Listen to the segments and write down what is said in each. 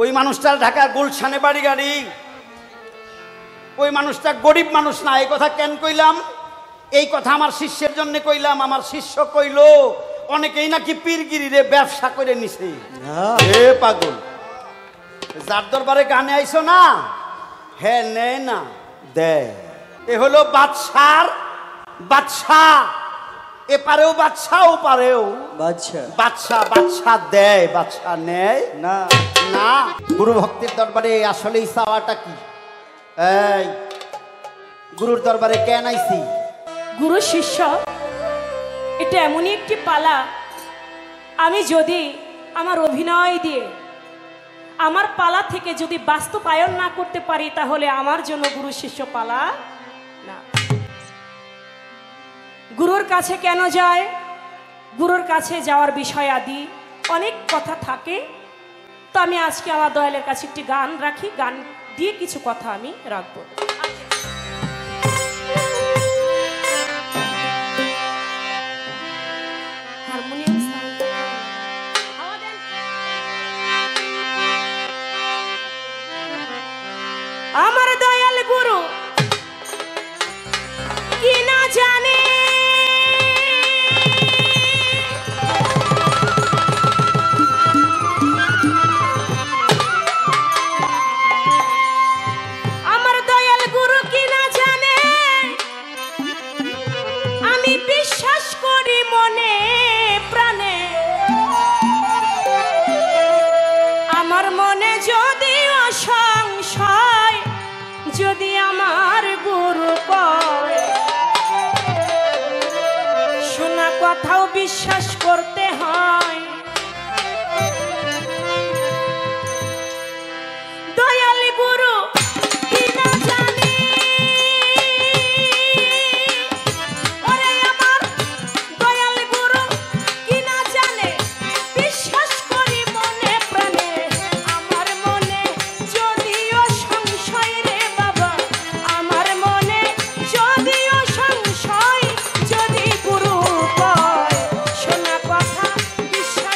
ওই মানুষটার ঢাকা গুলশানে বাড়ি গাড়ি, ওই মানুষটা গরিব মানুষ না। এই কথা কেন কইলাম? এই কথা আমার শিষ্যের জন্য কইলাম। আমার শিষ্য কইল অনেকেই নাকি পীরগিরিরে ব্যবসা করে নিছে। এ পাগল, যার দরবারে গানে আইছো না, হ্যাঁ নেয় না দেয়। এ হলো বাদশার বাদশাহ, এপারেও বাদশাহ ওপারেও বাদশা। বাদশা। বাদশা দেয়, বাদশা নেয় না না। গুরু ভক্তির দরবারে আসলেই চাওয়াটা কি? এই গুরুর দরবারে কেন আইছি? গুরু শিষ্য এটা এমনই একটি পালা, আমি যদি আমার অভিনয় দিয়ে আমার পালা থেকে যদি বাস্তবায়ন না করতে পারি, তাহলে আমার জন্য গুরু শিষ্য পালা না। গুরুর কাছে কেন যায়? গুরুর কাছে যাওয়ার বিষয় আদি অনেক কথা থাকে। তো আমি আজকে আমার দয়ালের কাছে একটি গান রাখি, গান দিয়ে কিছু কথা আমি রাখবো। হারমোনিয়াম আমার দয়াল গুরু কি না জানে, আমার দয়াল গুরু কি না জানে, আমি বিশ্বাস করি মনে প্রাণে। আমার মনে যদি সংশয়, যদি আমার গুরু কয়, শোনা কথাও বিশ্বাস করতে হয়। দয়াল গুরু কি না জানি, ওরে আমার দয়াল গুরু কি না জানে, বিশ্বাস করি মনে প্রাণে। আমার মনে যদিও সংশয় রে বাবা, আমার মনে যদিও সংশয়, যদি গুরু কয় শোনা কথা বিশ্বাস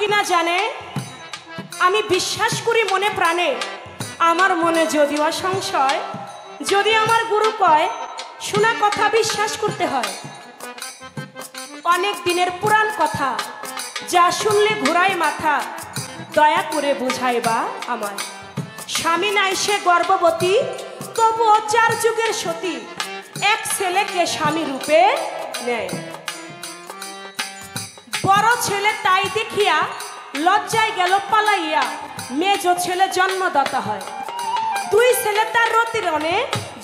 কিনা জানে, আমি বিশ্বাস করি মনে প্রাণে, আমার মনে যদিও সংশয়, যদি আমার গুরু কয় শোনা কথা বিশ্বাস করতে হয়। অনেক দিনের পুরাণ কথা, যা শুনলে ঘোরায় মাথা, দয়া করে বুঝাইবা আমায়। স্বামী নাই সে গর্ভবতী, তবুও 4 যুগের সতী, এক ছেলেকে স্বামী রূপে নেয়। বড় ছেলে তাই দেখিয়া লজ্জায় গেল পালাইয়া, মেজ ছেলে জন্মদাতা হয়। 2 ছেলে তার রতিরণে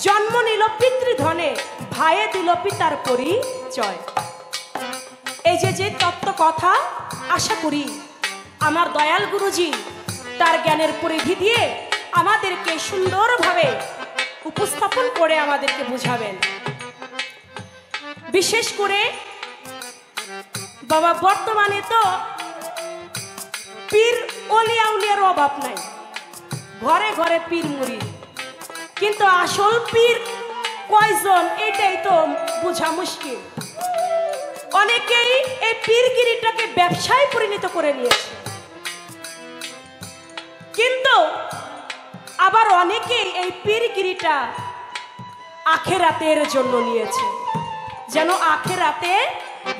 জন্ম নিল পিতৃধনে, ভাইয়ে দিল পিতার পরিচয়। এই যে তত্ত্ব কথা, আশা করি আমার দয়াল গুরুজি তার জ্ঞানের পরিধি দিয়ে আমাদেরকে সুন্দরভাবে উপস্থাপন করে আমাদেরকে বুঝাবেন। বিশেষ করে বাবা বর্তমানে তো পীর অলিয়া উলিয়ার অভাব নাই, ঘরে ঘরে পীর মুড়ি, কিন্তু আসল পীর কয়জন এটাই তো বোঝা মুশকিল। অনেকেই এই পীরগিরিটাকে ব্যবসায় পরিণত করে নিয়েছে, কিন্তু আবার অনেকেই এই পীরগিরিটা আখেরাতের জন্য নিয়েছে, যেন আখেরাতে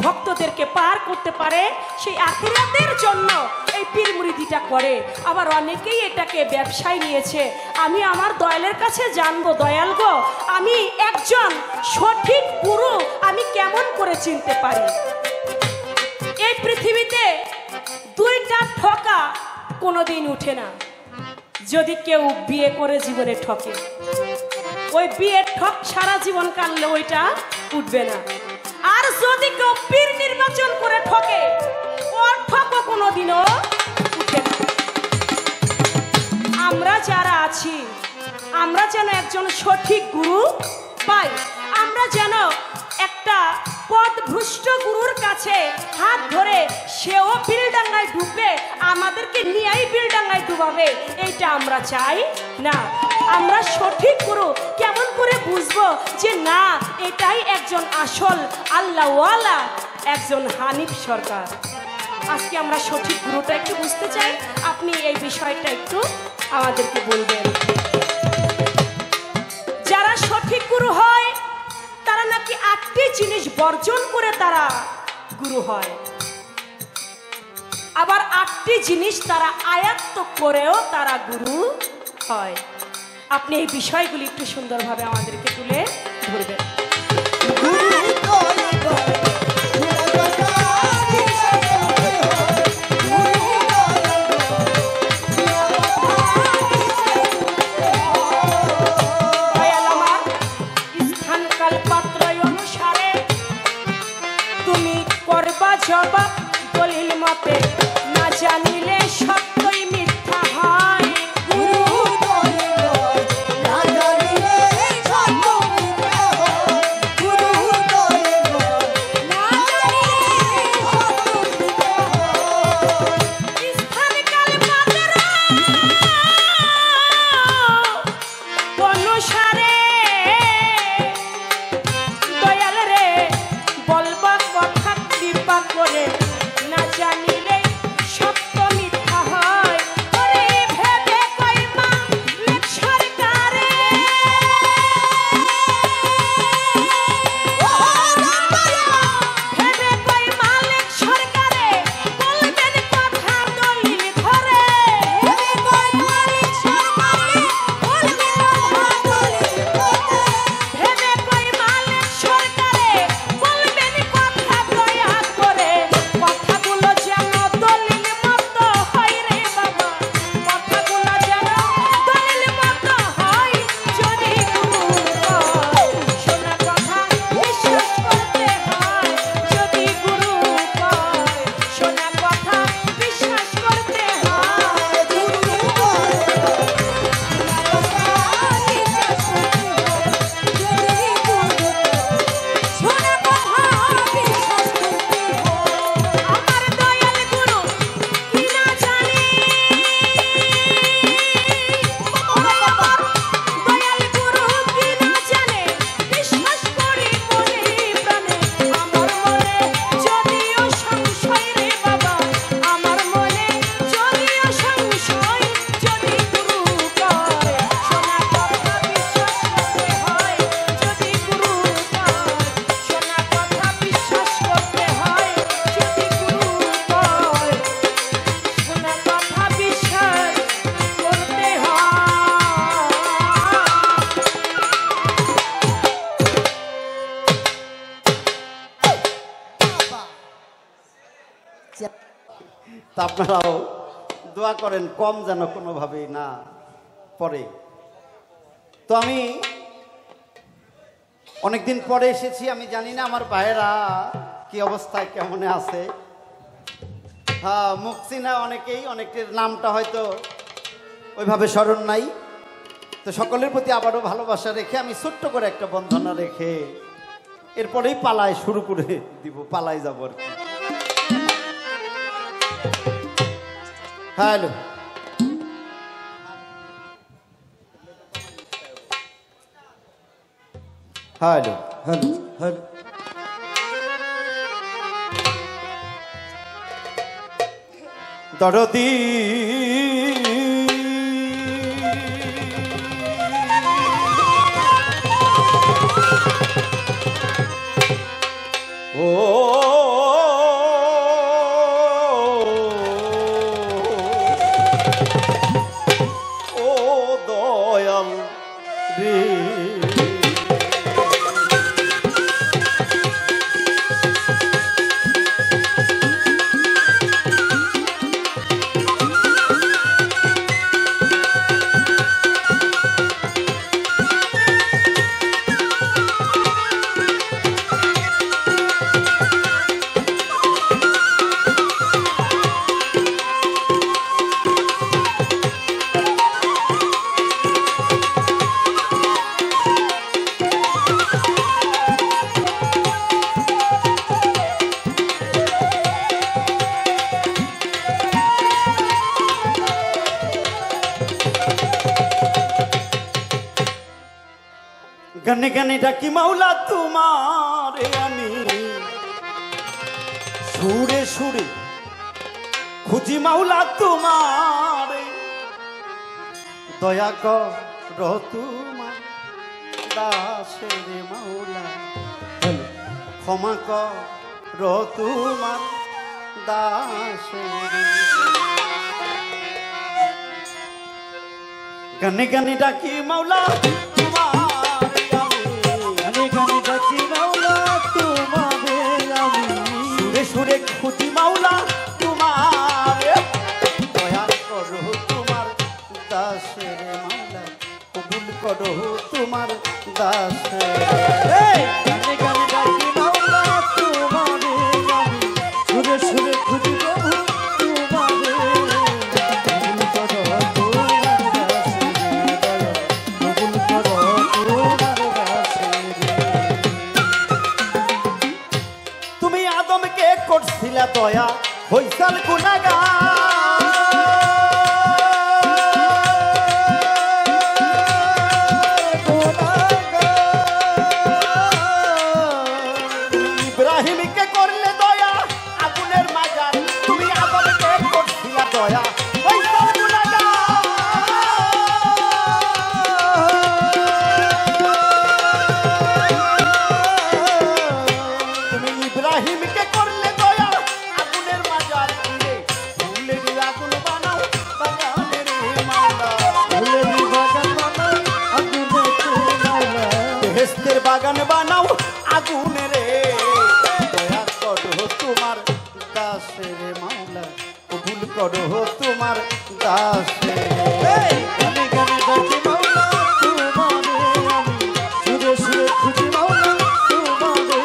ভক্তদেরকে পার করতে পারে, সেই আখেরাতের জন্য এই পীর মুরিদিটা করে। আবার অনেকেই এটাকে ব্যবসায় নিয়েছে। আমি আমার দয়ালের কাছে জানবো, দয়াল গো, আমি একজন সঠিক গুরু আমি কেমন করে চিনতে পারি? এই পৃথিবীতে 2টা ঠকা কোনোদিন উঠে না। যদি কেউ বিয়ে করে জীবনে ঠকে, ওই বিয়ের ঠক সারা জীবন কাটলে ওইটা উঠবে না। আর যদি কেউ পীর নির্বাচন করে ঠকে, ওর ঠকও কোনোদিনও উঠে না। আমরা যারা আছি, আমরা যেন একজন সঠিক গুরু পাই, আমরা যেন একটা পথভ্রষ্ট গুরুর কাছে হাত ধরে সেও বিলডাঙ্গায় ডুববে, আমাদেরকে নিয়েই বিলডাঙ্গায় ডুবাবে, এইটা আমরা চাই না। আমরা সঠিক গুরু কেমন করে বুঝবো যে না এটাই একজন আসল আল্লাহওয়ালা, একজন হানিফ সরকার? আজকে আমরা সঠিক গুরুটা একটু বুঝতে চাই, আপনি এই বিষয়টা একটু আমাদেরকে বলবেন। যারা সঠিক গুরু হয় তারা নাকি 8টি জিনিস বর্জন করে তারা গুরু হয়, আবার 8টি জিনিস তারা আয়ত্ত করেও তারা গুরু হয়। আপনি এই বিষয়গুলি একটু সুন্দরভাবে আমাদেরকে তুলে ধরবেন। স্থানকাল পাত্র অনুসারে তুমি করবা জবাব দলিল মতে, না জানিলে সত্যই মিথ্যা হয়। করে না জানিলে সত্য তা আপনারাও দোয়া করেন কম যেন কোনোভাবেই না পড়ে। তো আমি অনেকদিন পরে এসেছি, আমি জানি না আমার ভাইয়েরা কি অবস্থায় কেমনে আছে। হ্যাঁ, মুখচিনা অনেকেই, অনেকের নামটা হয়তো ওইভাবে স্মরণ নাই। তো সকলের প্রতি আবারও ভালোবাসা রেখে আমি ছোট্ট করে একটা বন্ধনা রেখে এরপরেই পালায় শুরু করে দিব, পালাই যাব আর কি। Hello, hello, hello, hello. দরদি ও ও দয়াল রে, গানে গানে ডাকি মাওলা তোমারে আমি, সুরে সুরে খুঁজি মাওলা তোমারে, দয়া কর তোমার দাসের মাওলা, ক্ষমা কর তোমার দাসের। গানে গানে ডাকি মাওলা সুরে খুঁজি মাওলা তোমারে, দয়া করো তোমার দাসের মাওলা, কবুল করো তোমার দাসের। গানে গানে ডাকি মাওলা তোমারে আমি, সুরে সুরে খুঁজি প্রভু তোমারে, কবুল করো তোমার দাসের, কবুল করো তোমার দাসের। তুমি আদমকে করছিলা দয়া, হইসাল গুনাহগার, ইব্রাহিমকে করলে দয়া, আগুনের মাজার। তুমি আদমকে করছিলা দয়া, হইসাল গুনাহগার, তুমি ইব্রাহিমকে করলে দয়া, আগুনের মাজার ঘিরে ফুলের আগুন বানাও বাগানের মাওলা, ফুলের বাগান বানাও আগুনের মাওলা, বেহেশতের বাগান বানাও আগুনের। দয়া করো তোমার দাসের মাওলা, কবুল করো তোমার দাসের। গানে গানে ডাকি মাওলা তোমারে আমি, সুরে সুরে খুঁজি মাওলা তোমারে,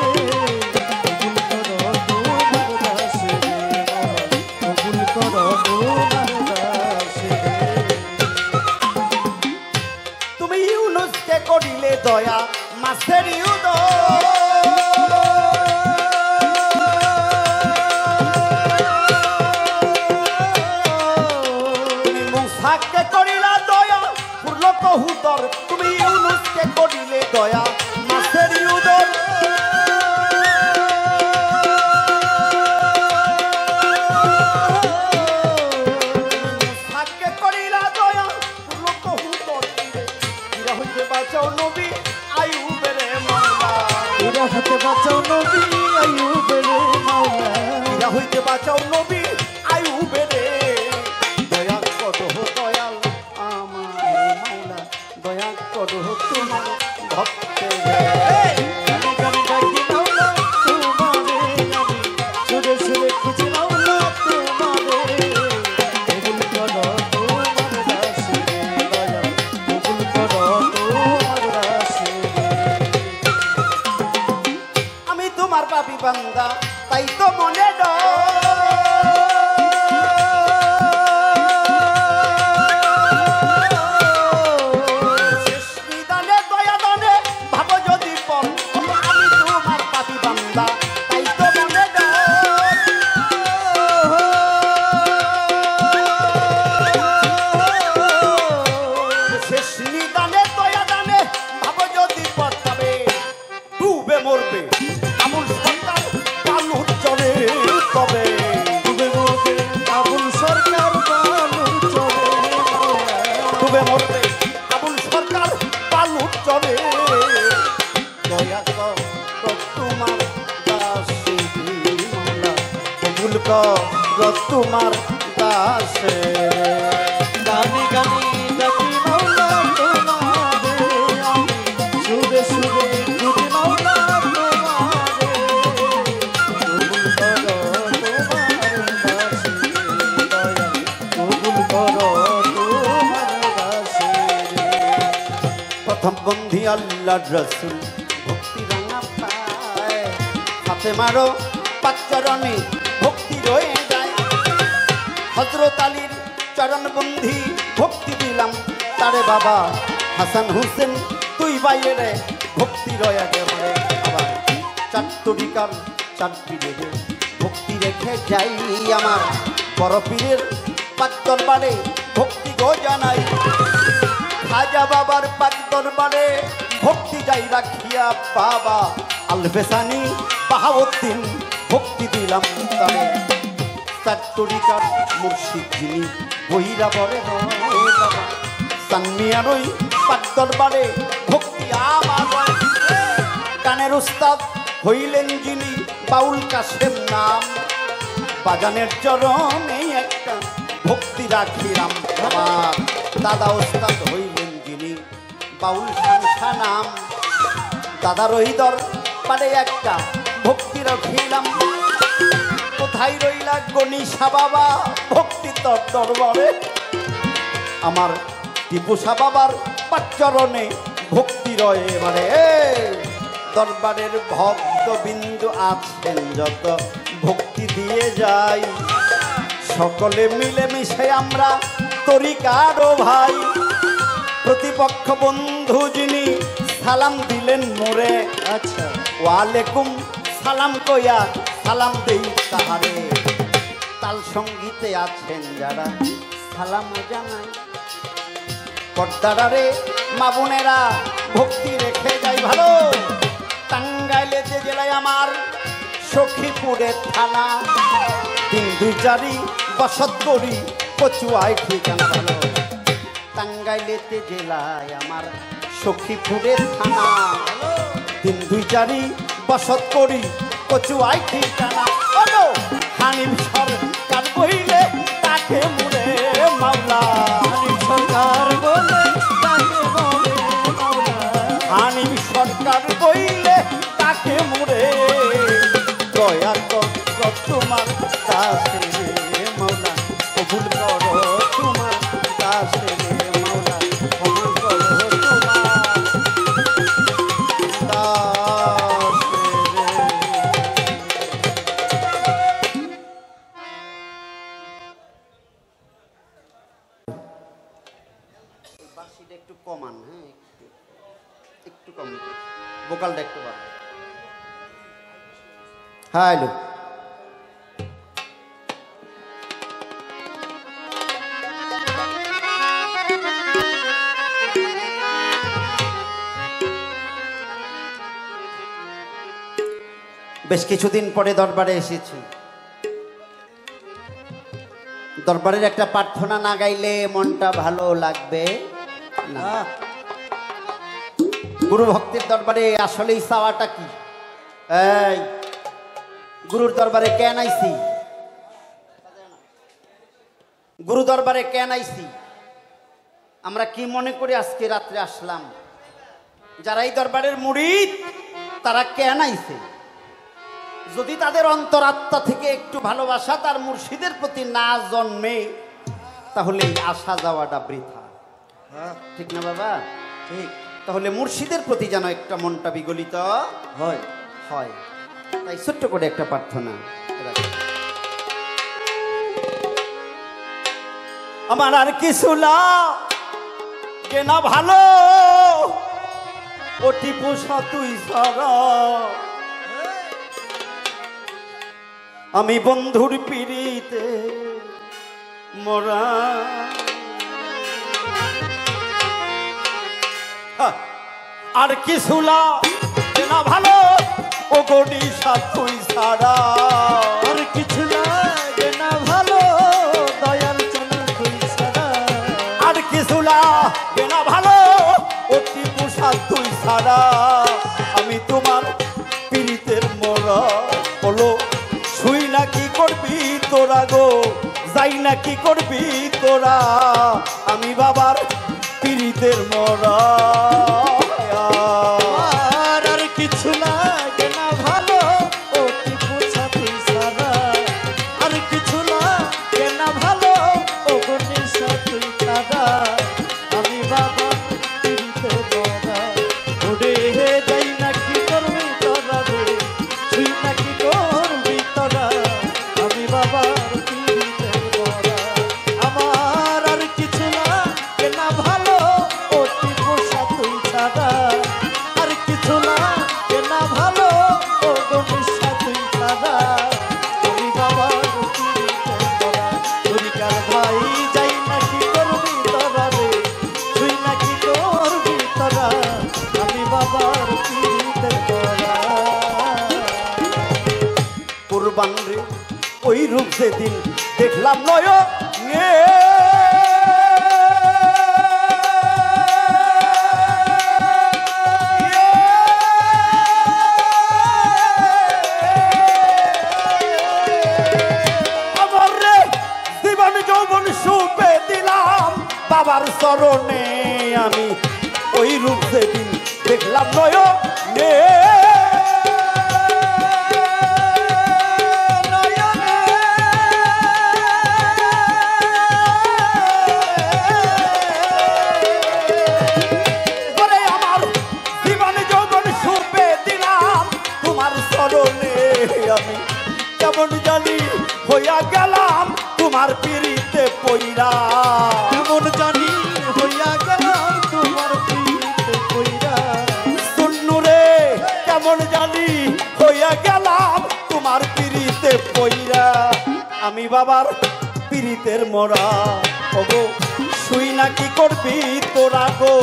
কবুল করো তোমার দাসের মাওলা, কবুল করো তোমার দাসের। তুমি ইউনুসকে করিলে দয়া, মাছের উদর, তুমি মূসাকে করিলা দয়া, পূর্ণ কহুদর। তুমি ইউনুসকে করিলে দয়া, মাছের উদর, মূসাকে করিলা দয়া, পূর্ণ কহুদর। ইরা হইতে বাঁচাও নবী আইয়ুবের মাওলা, ইরা হইতে বাঁচাও নবী আইয়ুবের মাওলা, ইরা হইতে বাঁচাও নবী আইয়ুবের। দয়া করো দয়াল আমার মাওলা, দয়া করো তোমার ভক্তের মনে শেষ নিদানে দয়া দানে ভাবো যদি পর আমি তোমার পাপি বান্দা তাই তো মনে শেষ নিদানে দয়া দানে ভাবো যদি পর তবে ডুবে মরবে আমুল সরকার কালু চলে তবে ডুবে মরবে আবুল সরকার কালু চলে ডুবে মরবে আবুল সরকার কালু চলে দয়া কর তোমার দাসে মৌলা কবুল কর তোমার দাসে গানে গানে ডাকি মাওলা তোমারে আমি সুরে সুরে ডুবি মাওলা তোমারে কবুল করো তোমার দাসে দয়া কবুল করো তোমার দাসে প্রথম বন্ধি আল্লাহ রসুল ভক্তি রাঙা পায় হাতে মারো পাচরণে ভক্তি রয়ে যায় হযরত আলীর চরণ বন্ধি ভক্তি দিলাম তারে বাবা হাসান হুসেন তুই বাইরে ভক্তি রয়ে গেলে আবার চারটুরিকার চার পীরের ভক্তি রেখে যাই আমার বড় পীরের পাক দরবারে ভক্তি গো জানাই খাজা বাবার পাক দরবারে ভক্তি যাই রাখিয়া বাবা আলফেসানি বাহাউদ্দিন ভক্তি দিলাম তারে চারটুরিকার মুর্শিদ যিনি বহিরা বরে বাবা সানমিয়ারই পাক দরবারে ভক্তি আমার গানের উস্তাদ হইলেন যিনি বাউল কাশেম নাম বাগানের চরণে একটা ভক্তি রাখিলাম আমার দাদা ওস্তাদ হইলেন যিনি বাউল শামসা নাম দাদার ওই দরবারে একটা ভক্তি রাখিলাম কোথায় রইলা গণিসা বাবা ভক্তি তোর দরবারে আমার টিপুসা বাবার পাচরণে ভক্তি রয়ে এবারে দরবারের ভক্ত বিন্দু আছেন যত ভক্তি দিয়ে যাই সকলে মিলে মিশে আমরা তরিকারও ভাই প্রতিপক্ষ বন্ধু যিনি সালাম দিলেন মোরে আচ্ছা ওয়ালাইকুম সালাম কইয়া সালাম দেই তাহারে তাল সঙ্গীতে আছেন যারা সালাম জানাই পর্দারে মা বোনেরা ভক্তি রেখে যাই ভালো টাঙ্গাইলে যে জেলায় আমার সখীপুরের থানা 3-2-4 বসত করি কচুয়ায় ঠিকানা ভালো টাঙ্গাইলেতে জেলায় আমার সখীপুরের থানা 3-2-4 বসত করি কচুয়ায় ঠিকানা বলো হানিফ সরকার বইলে তাকে মুড়ে মাওলা হানিফ সরকার বলে তাকে বলে মাওলা হানিফ সরকার বইলে তাকে মুড়ে দয়া কর তোমার কাছে মাওলা কবুল করো তোমার কাছে মাওলা কবুল করো তোমার বাসিটা একটু কমান, হ্যাঁ একটু কম, ভোকালটা একটু বাড়ান। হ্যালো বেশ কিছুদিন পরে দরবারে এসেছি। দরবারের একটা প্রার্থনা না গাইলে মনটা ভালো লাগবে না। গুরু ভক্তের দরবারে আসলেই চাওয়াটা কি? এই গুরুর দরবারে কেন আইছি? গুরু দরবারে কেন আইছি? আমরা কি মনে করে আজকে রাত্রে আসলাম? যারা এই দরবারের মুরিদ তারা কেন আইছে? যদি তাদের অন্তরাত্মা থেকে একটু ভালোবাসা তার মুর্শিদের প্রতি না জন্মে, তাহলে আসা যাওয়াটা বৃথা। ঠিক না বাবা? ঠিক। তাহলে মুর্শিদের প্রতি যেন একটা মনটা বিগলিত হয় হয়। তাই ছোট্ট করে একটা প্রার্থনা। আমার আর কিছু লাগে না ভালো, ও টিপু সা তুই সারা। আমি বন্ধুর পিড়িতে মরা। আর কিছু লাগে না ভালো, ও গড়ি সা তুই সারা। আর কিছু লাগে না ভালো, দয়াল চাঁদ তুই ছাড়া। আর কিছু লাগে না ভালো, ও টিপু সা তুই সারা। আমি তোমার পিড়িতের মরা। বলো শুই না কি করবি তোরা গো, যাই না কি করবি তোরা। আমি বাবার পিড়িতের মরা। আর কিছু লাগে না ভালো, ও টিপু সা তুই ছাড়া। আর কিছু লাগে না ভালো, ও গণি সা তুই ছাড়া। আমি বাবা পিড়িতে মরা। ওরে যাই না কি করবি তোরা রে, তুই না কি করবি তোরা। আমি বাবার পিড়িতে মরা। আমার আর কিছু লাগে না ভালো, ও টিপু সা তুই ছাড়া। আর কিছু লাগে না ভালো, ও গণি সা তুই ছাড়া। আমি বাবার পিড়িতে মরা। হরিকার ভাই যাই না কি করবি তোরা রে, তুই না কি করবি তোরা। আমি বাবার পিড়িতে মরা। কুরবান রে ওই রূপ যেদিন দেখলাম নয় আমার রে জীবন যৌবন সুপে দিলাম বাবার চরণে। আমি ওই রূপ যেদিন দেখলাম নয় আমি কেমন জানি হইয়া গেলাম তোমার পিড়িতে পইরা। কেমন জানি হইয়া গেলাম তোমার পিড়িতে পইরা। সুন্নু রে কেমন জানি হইয়া গেলাম তোমার পিড়িতে পইরা। আমি বাবার পিড়িতের মরা। ওগো শুই না কি করবি তোরা গো,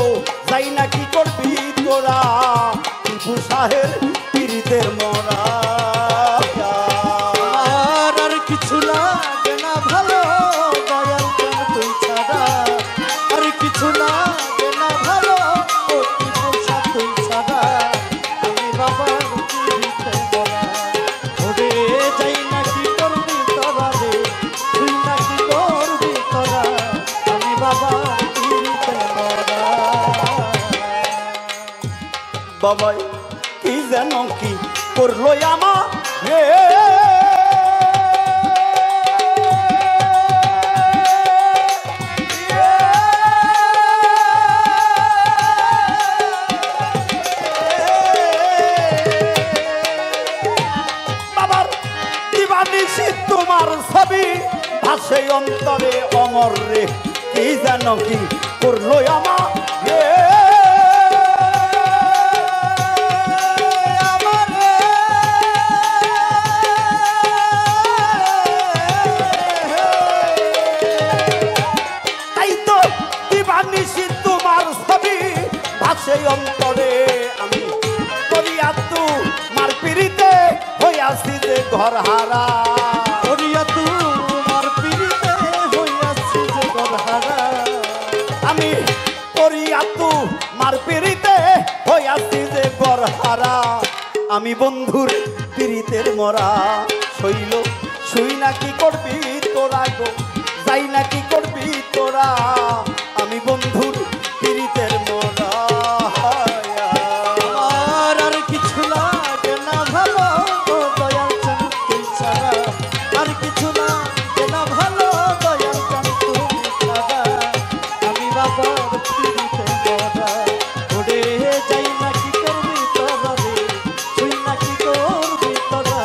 যাই না কি করবি তোরা। টিপু সাহের পিড়িতের মরা। আর কিছু লাগে না ভালো, দয়াল চাঁদ তুই ছাড়া। আর কিছু লাগে না ভালো, ও টিপু সা তুই ছাড়া। আমি বাবার পিড়িতে মরা। ওরে যাই না কি করবি তোরা রে, তুই না কি করবি তোরা। আমি বাবার পিড়িতে মরা। বাবাই কি যেন কি করলো আমার রে। বাবার দিবানিশি তোমার ছবি ভাসে অন্তরে অমর রে। কি যেন কি করলো আমার রে। সেই অন্তরে আমি করিয়া তোমার পিড়িতে হইয়াছি যে ঘর হারা। করিয়া তোমার পিড়িতে হইয়াছি যে ঘর হারা। আমি করিয়া তোমার পিড়িতে হইয়াছি যে ঘর হারা। আমি বন্ধুর পিড়িতের মরা। শৈল শুই না কি করবি তোরা গো, যাই না কি করবি তোরা। আমি বন্ধুর পিড়িতের মরা। আর কিছু লাগে না ভালো, দয়াল চাঁদ তুই ছাড়া। আর কিছু লাগে না ভালো, দয়াল চাঁদ তুই ছাড়া। আমি বাবার পিড়িতে মরা। ওরে যাই না কি করবি তোরা রে, তুই না কি করবি তোরা।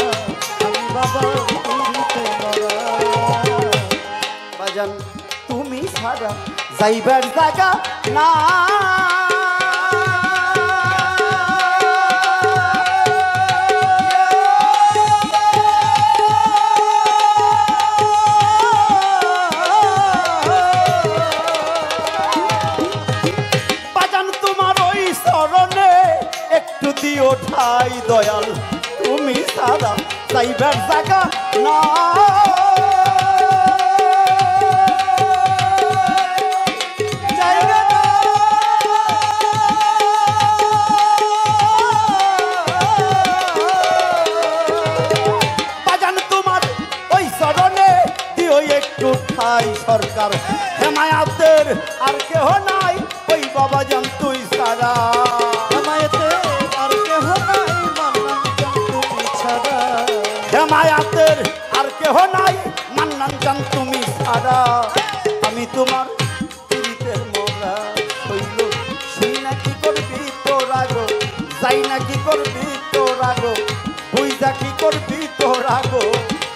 আমি বাবার ছাড়া যাইবার জায়গা না। একটু দিও ঠাই দয়াল, তুমি সারা যাইবার জায়গা না। বাজান তোমার ওই চরণে দিও একটু ঠাই সরকার, হেমায়াতের আর কেহ নাই ওই বাবা জান তুই সারা। হেমায়াতের আর কেহ নাই মান্নান জান তুমি ছাড়া। আমি তোমার পীড়িতের মোরা হইল, শুই না কি করবি তোরা গো, যাই না কি করবি তোরা গো, বুঝা কি করবি তোরা গো।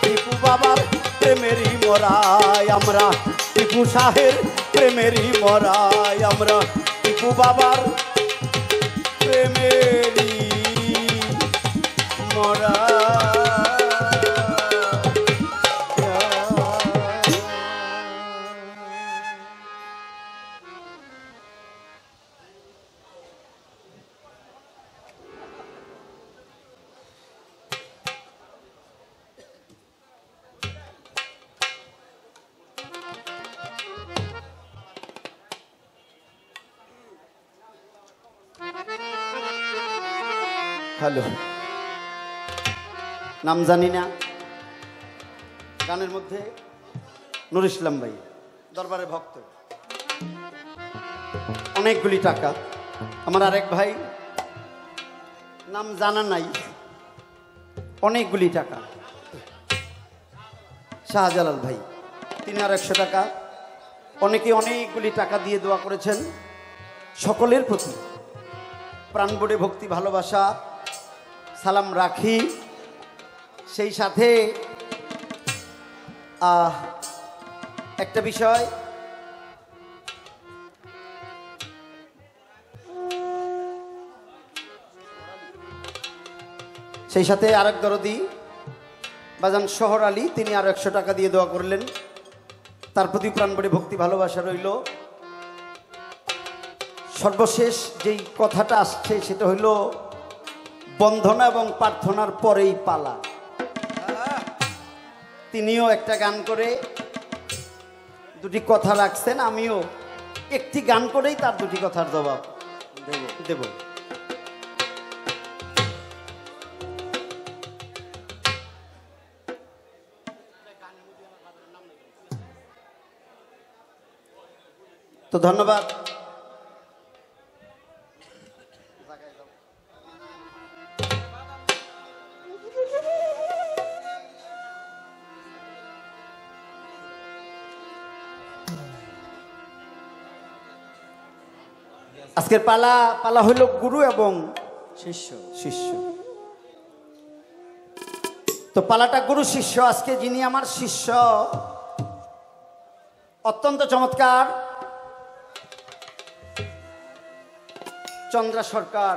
টিপু বাবার প্রেমেরই মরাই আমরা, টিপু শাহের প্রেমেরই মরাই আমরা, টিপু বাবার প্রেমেরই মরা। হ্যালো, নাম জানি না। গানের মধ্যে নুর ইসলাম ভাই দরবারে ভক্ত, অনেকগুলি টাকা। আমার আরেক ভাই নাম জানা নাই, অনেকগুলি টাকা। শাহজালাল ভাই তিনি আর 100 টাকা। অনেকে অনেকগুলি টাকা দিয়ে দোয়া করেছেন। সকলের প্রতি প্রাণবড়ে ভক্তি ভালোবাসা সালাম রাখি। সেই সাথে একটা বিষয়, সেই সাথে আরেক দরদি বাজান শহর আলী, তিনি আরো 100 টাকা দিয়ে দোয়া করলেন। তার প্রতি প্রাণবড়ে ভক্তি ভালোবাসা রইল। সর্বশেষ যেই কথাটা আসছে সেটা হইল বন্ধনা এবং প্রার্থনার পরেই পালা। তিনিও একটা গান করে দুটি কথা রাখছেন, আমিও একটি গান করেই তার দুটি কথার জবাব দেব। তো ধন্যবাদ। আজকের পালা হইল গুরু এবং শিষ্য। তো পালাটা গুরু শিষ্য। আজকে যিনি আমার শিষ্য, অত্যন্ত চমৎকার, চন্দ্রা সরকার।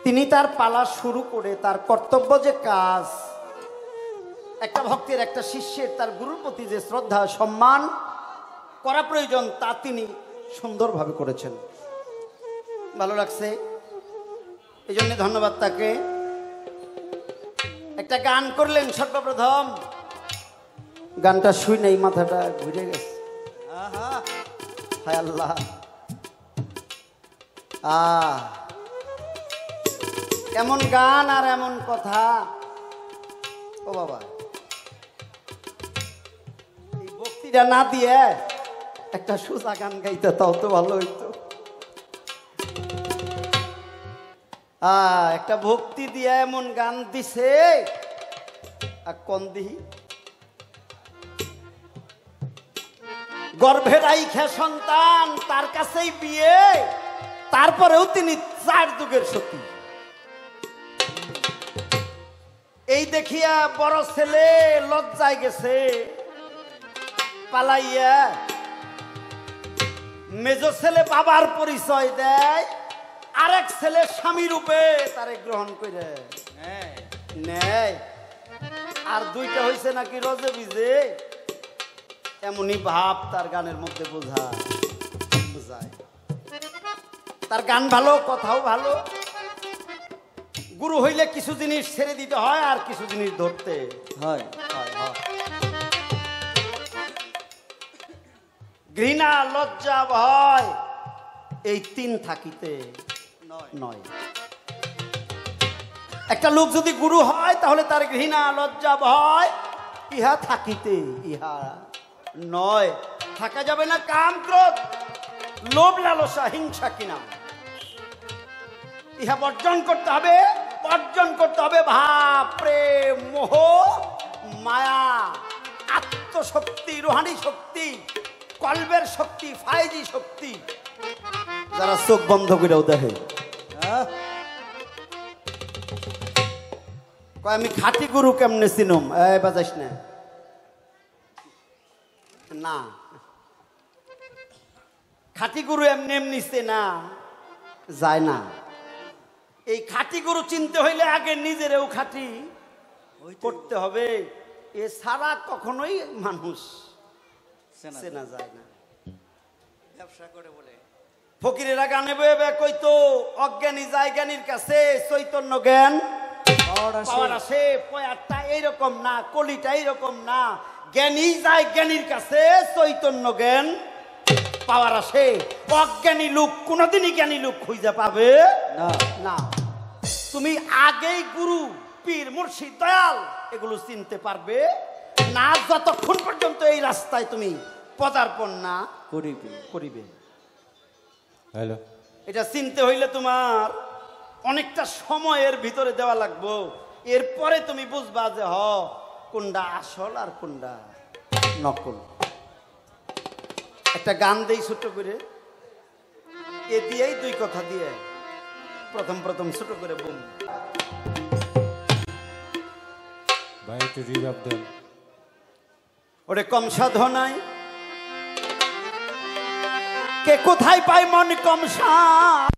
তিনি তার পালা শুরু করে তার কর্তব্য যে কাজ, একটা ভক্তের একটা শিষ্যের তার গুরুর প্রতি যে শ্রদ্ধা সম্মান করা প্রয়োজন তা তিনি সুন্দরভাবে করেছেন। ভালো লাগছে, এই জন্য ধন্যবাদ তাকে। একটা গান করলেন সর্বপ্রথম, গানটা শুই নাই, মাথাটা ঘুরে গেছে। হায় আল্লাহ, এমন গান আর এমন কথা। ও বাবা, এই ভক্তিটা না দিয়ে একটা সোজা গান গাইতে তাও তো ভালো হইতো। একটা ভক্তি দিয়ে এমন গান দিছে, আর কোন দিহি গর্ভের আইখা সন্তান, তার কাছেই বিয়ে, তারপরেও তিনি 4 যুগের সতী। এই দেখিয়া বড় ছেলে লজ্জায় গেছে, পালাইয়া মেজো ছেলে বাবার পরিচয় দেয়, আরেক ছেলে স্বামী রূপে তারে গ্রহণ করে নেয়। আর দুইটা হয়েছে নাকি রজে বিজে, এমনই ভাব তার গানের মধ্যে বোঝায়। তার গান ভালো, কথাও ভালো। গুরু হইলে কিছু জিনিস ছেড়ে দিতে হয় আর কিছু জিনিস ধরতে হয়। ঘৃণা, লজ্জা, ভয় এই তিন থাকিতে নয়। একটা লোক যদি গুরু হয় তাহলে তার ঘৃণা, লজ্জা, ভয় ইহা থাকিতে ইহা নয়। থাকা যাবে না কাম, ক্রোধ, লোভ, লালসা, হিংসা কিনা ইহা বর্জন করতে হবে। বর্জন করতে হবে ভাব, প্রেম, মোহ, মায়া, আত্মশক্তি, রুহানি শক্তি, কলবের শক্তি, ফাইজি শক্তি, যারা চোখ বন্ধ করেও দেখে। আমি খাঁটি গুরু কেমনে চিনুম? বাজাইস না, খাঁটি গুরু এমনি এমনি চেনা যায় না। এই খাঁটি গুরু চিনতে হইলে আগে নিজেরও খাঁটি করতে হবে, এছাড়া কখনোই মানুষ চেনা যায় না। ব্যবসা করে বলে ফকিরেরা গানে বয়ে কইতো, অজ্ঞানী যায় জ্ঞানীর কাছে, চৈতন্য জ্ঞান পাওয়ার আসে। পয়ারটা এইরকম না, কলিটা এইরকম না। জ্ঞানী যায় জ্ঞানীর কাছে, চৈতন্য জ্ঞান পাওয়ার আসে। অজ্ঞানী লোক কোনোদিনই জ্ঞানী লোক খুঁজে পাবে না। তুমি আগেই গুরু, পীর, মুর্শিদ, দয়াল এগুলো চিনতে পারবে না যতক্ষণ পর্যন্ত এই রাস্তায় তুমি পদার্পণ না করিবে। এটা চিনতে হইলে তোমার অনেকটা সময়ের ভিতরে দেওয়া লাগবে। এরপরে তুমি বুঝবা যে কোনটা আসল আর কোনটা নকল। একটা গান দেই ছোট করে, এ দিয়েই দুই কথা দিয়ে প্রথম ছোট করে বুম ওরে কম সাধনায় কে কোথায় পায় মন কম সাধ,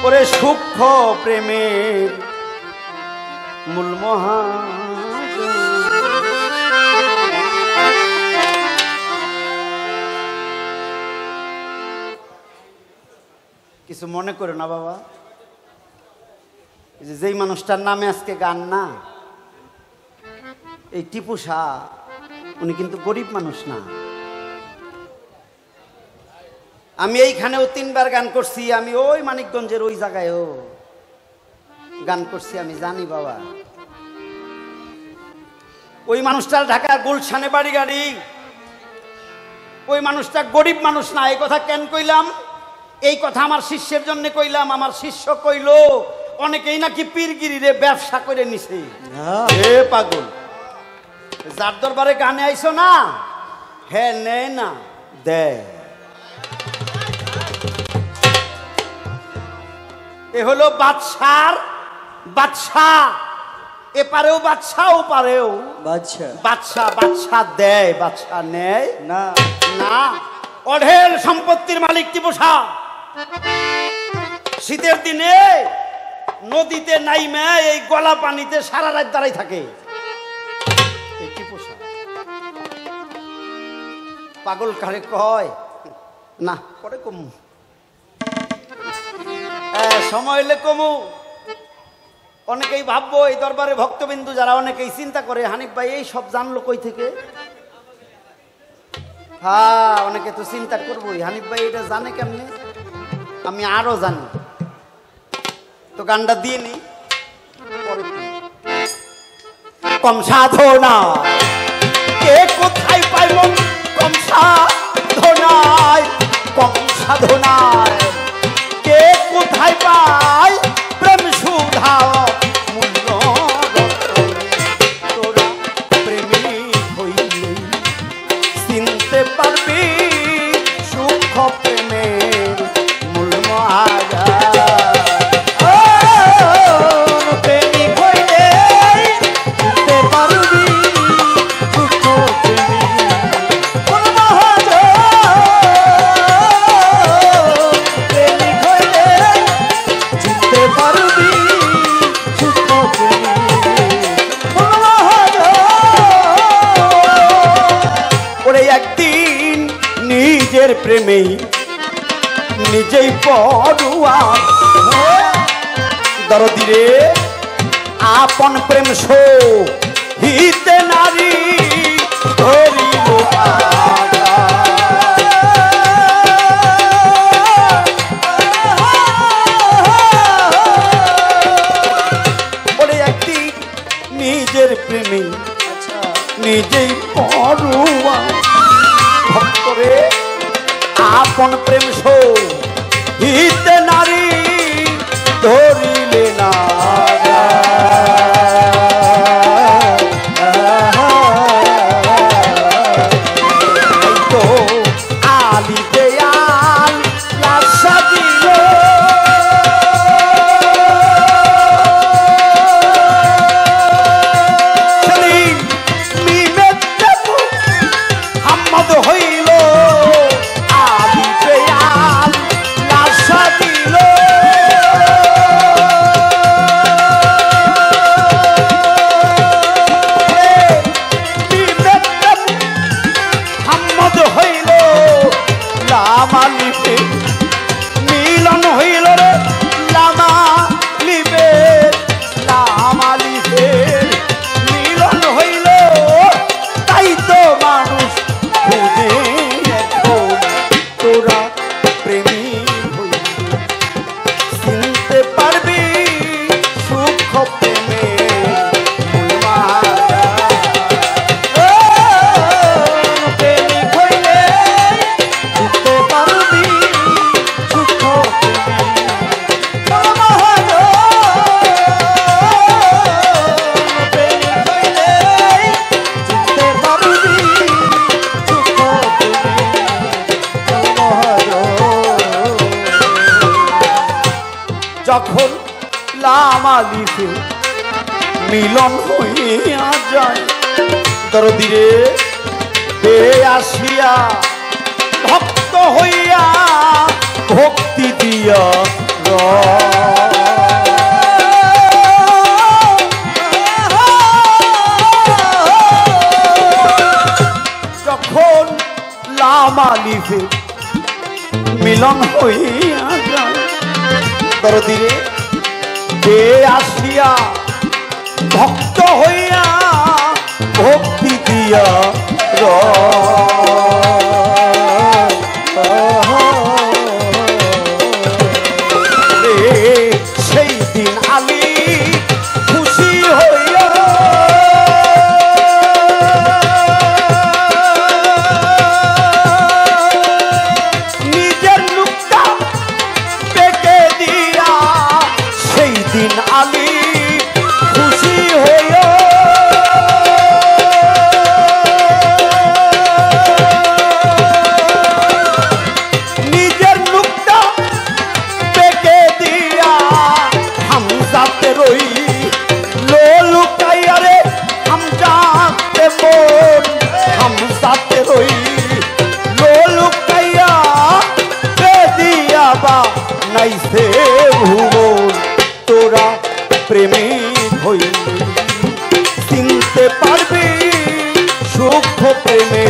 ওরে সূক্ষ্ম প্রেমের মূল মহা। কিছু মনে করো না বাবা, যেই মানুষটার নামে আজকে গান না, এই টিপু শাহ, উনি কিন্তু গরিব মানুষ না। আমি এইখানেও 3 বার গান করছি, আমি ওই মানিকগঞ্জের ওই জায়গায়ও গান করছি, আমি জানি বাবা। ওই মানুষটা ঢাকা গুলশানে বাড়ি গাড়ি, ওই মানুষটা গরিব মানুষ না। এই কথা কেন কইলাম? এই কথা আমার শিষ্যের জন্য কইলাম। আমার শিষ্য কইল অনেকেই নাকি পীরগিরিরে ব্যবসা করে নিছে। হে পাগল, যার দরবারে গানে আইছো না, হ্যাঁ নেয় না, দেয়। এ হলো বাদশাহ, এপারেও বাদশাহ, ওপারেও বাদশাহ দেয়, বাদশাহ নেয় না। অঢেল সম্পত্তির মালিক টিপু শাহ শীতের দিনে নদীতে নাইমে এই গলা পানিতে সারা রাত দাঁড়াই থাকে। টিপু শাহ পাগল কারে কয় না, পরে কমু, সময় হলে কমু। অনেকেই ভাববো এই দরবারে ভক্তবিন্দু যারা, অনেকেই চিন্তা করে হানিফ ভাই এই সব জানলো কই থেকে। হ্যাঁ, অনেকে তো চিন্তা করবোই, হানিফ ভাই এটা জানে কেমনে। আমি আরো জানি, তো গানটা দিয়ে নি। কম সাধনা কে কোথায় পাইল, কম সাধনায়, কম সাধনায় কে কোথায় পায় প্রেম সুধা মূল্য। পড়ুয়া দরদি রে আপন প্রেম সো হিতে নারী ধরিল ওরে একটি নিজের প্রেমী নিজেই পড়ুয়া ভক্তরে আপন প্রেম সো হিতে নারী ধরিলে না আলি দেয়াল লাশা দিল হাম্মদ হইল আলি দেয়াল লাশা দিল হাম্মদ হইল লামালিপে মিলন হইল রে লামালিপে লামালিপে মিলন হইল তাই তো মানুষ খুঁজে এখন তোরা প্রেমী হইল চিনতে পারবি সুখ প্রেমে যখন লামালিপে মিলন হইয়া যায় দরদি রে হে আসিয়া ভক্ত হইয়া ভক্তি দিয়া যখন লামালিপে মিলন হইয়া যায় দরদি রে হে আসিয়া ভক্ত হইয়া ভক্তি দিয়া সেই দিন আলী খুশি হইয়া নিজের লুকটা পেকে দিয়া সেই দিন আলী খুশি হইয়া নিজের লুকটা পেকে দিয়া হামজাতে রই লো লুকাইয়া রে হামজাতে মন হামজাতে রই লো লুকাইয়া দিয়া বা নাইছে ভুবন তোরা প্রেমী হইল চিনতে পারবি সুখ প্রেমে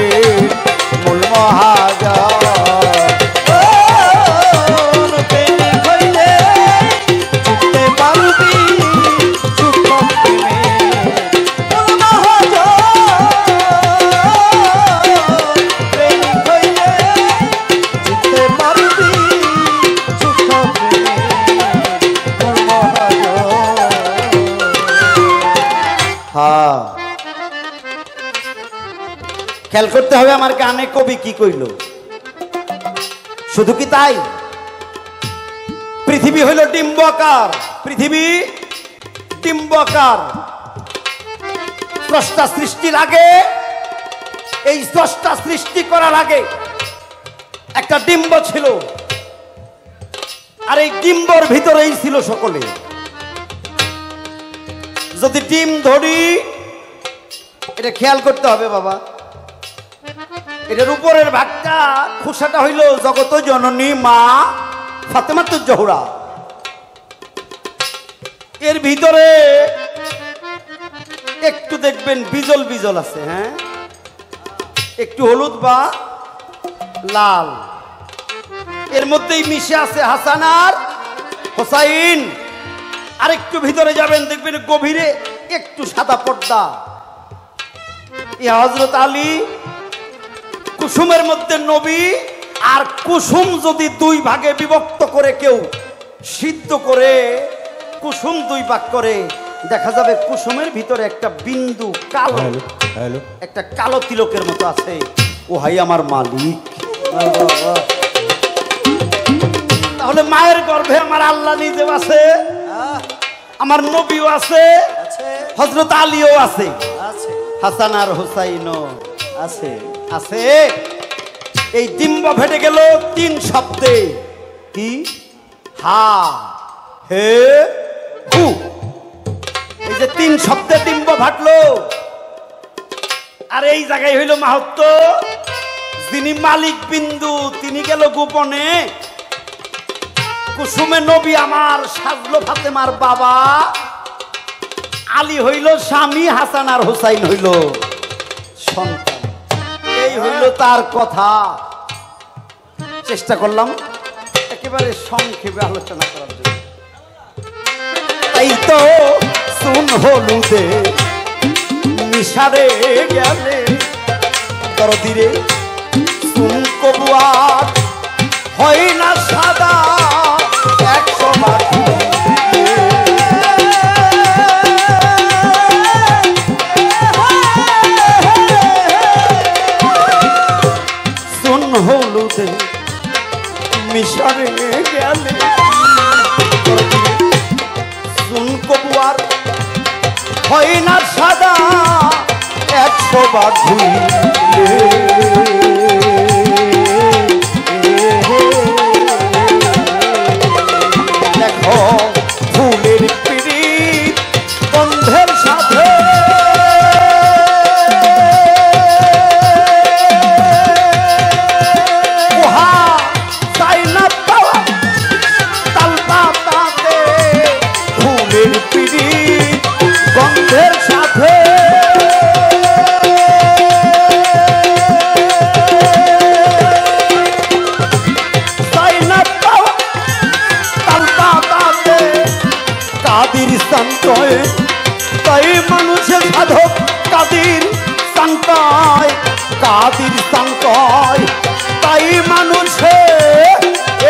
মূল মহাজা খেয়াল করতে হবে আমার গানে কবি কি কইল শুধু কি তাই পৃথিবী হইল ডিম্বাকার পৃথিবী ডিম্বাকার স্রষ্টা সৃষ্টির আগে এই স্রষ্টা সৃষ্টি করার আগে একটা ডিম্ব ছিল আর এই ডিম্বর ভিতরেই ছিল সকলে যদি ডিম ধরি এটা খেয়াল করতে হবে বাবা এটার উপরের ভাগটা খোসাটা হইল জগত জননী মা ফাতেমাতুজ জোহরা এর ভিতরে একটু দেখবেন বিজল বিজল আছে হ্যাঁ একটু হলুদ বা লাল এর মধ্যেই মিশে আছে হাসান আর হোসাইন। আরেকটু ভিতরে যাবেন দেখবেন গভীরে একটু সাদা পর্দা। এই হযরত আলী কুসুমের মধ্যে নবী, আর কুসুম যদি দুই ভাগে বিভক্ত করে কেউ সিদ্ধ করে কুসুম দুই ভাগ করে, দেখা যাবে কুসুমের ভিতরে একটা বিন্দু কালো, একটা কালো তিলকের মতো আছে। ও হাই আমার মালিক। তাহলে মায়ের গর্ভে আমার আল্লাহ নিজেও আছে, আমার নবীও আছে, হযরত আলীও আছে, হাসান আর হুসাইনও আছে। আছে। এই ডিম্ব ফেটে গেল 3 শব্দে। কি? হা হে হু। এই যে 3 শব্দে ডিম্ব ফাটলো। আর এই জায়গায় হইল মাহাত্ম। যিনি মালিক বিন্দু তিনি গেল গোপনে। কুসুমে নবী আমার সাজলো ফাতেমার বাবা, আলী হইল স্বামী, হাসান আর হুসাইন হইল সন্তান। এই হইল তার কথা। চেষ্টা করলাম একেবারে সংক্ষেপে আলোচনা করার জন্য। তাই তো শুন হলুদে মিশারে গেলে দরদিরে শুন কবুয়ার হয় না সাদা 100 বার। শুন হলুদে মিশারে গেলে শুন কবুয়ার হয় না সাদা 100 বার ধুইলে। দেখো ফুলের পিড়িত গন্ধের সাথে উহা চাই না পাওয়া তাল পাতাতে। ফুলের পিড়িত গন্ধের সাথে চাই না পাওয়া তাল পাতাতে। কাদির সন্তয় তাই মানুষের সাধক, কাদির সন্তয়, কাদির সন্তয় তাই মানুষে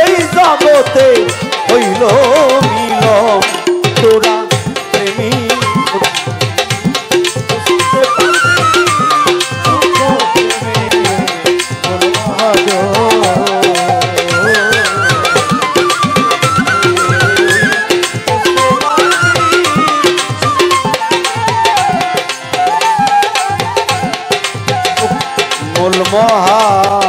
এই জগতে হইল মিলন। তোরা প্রেমী মহা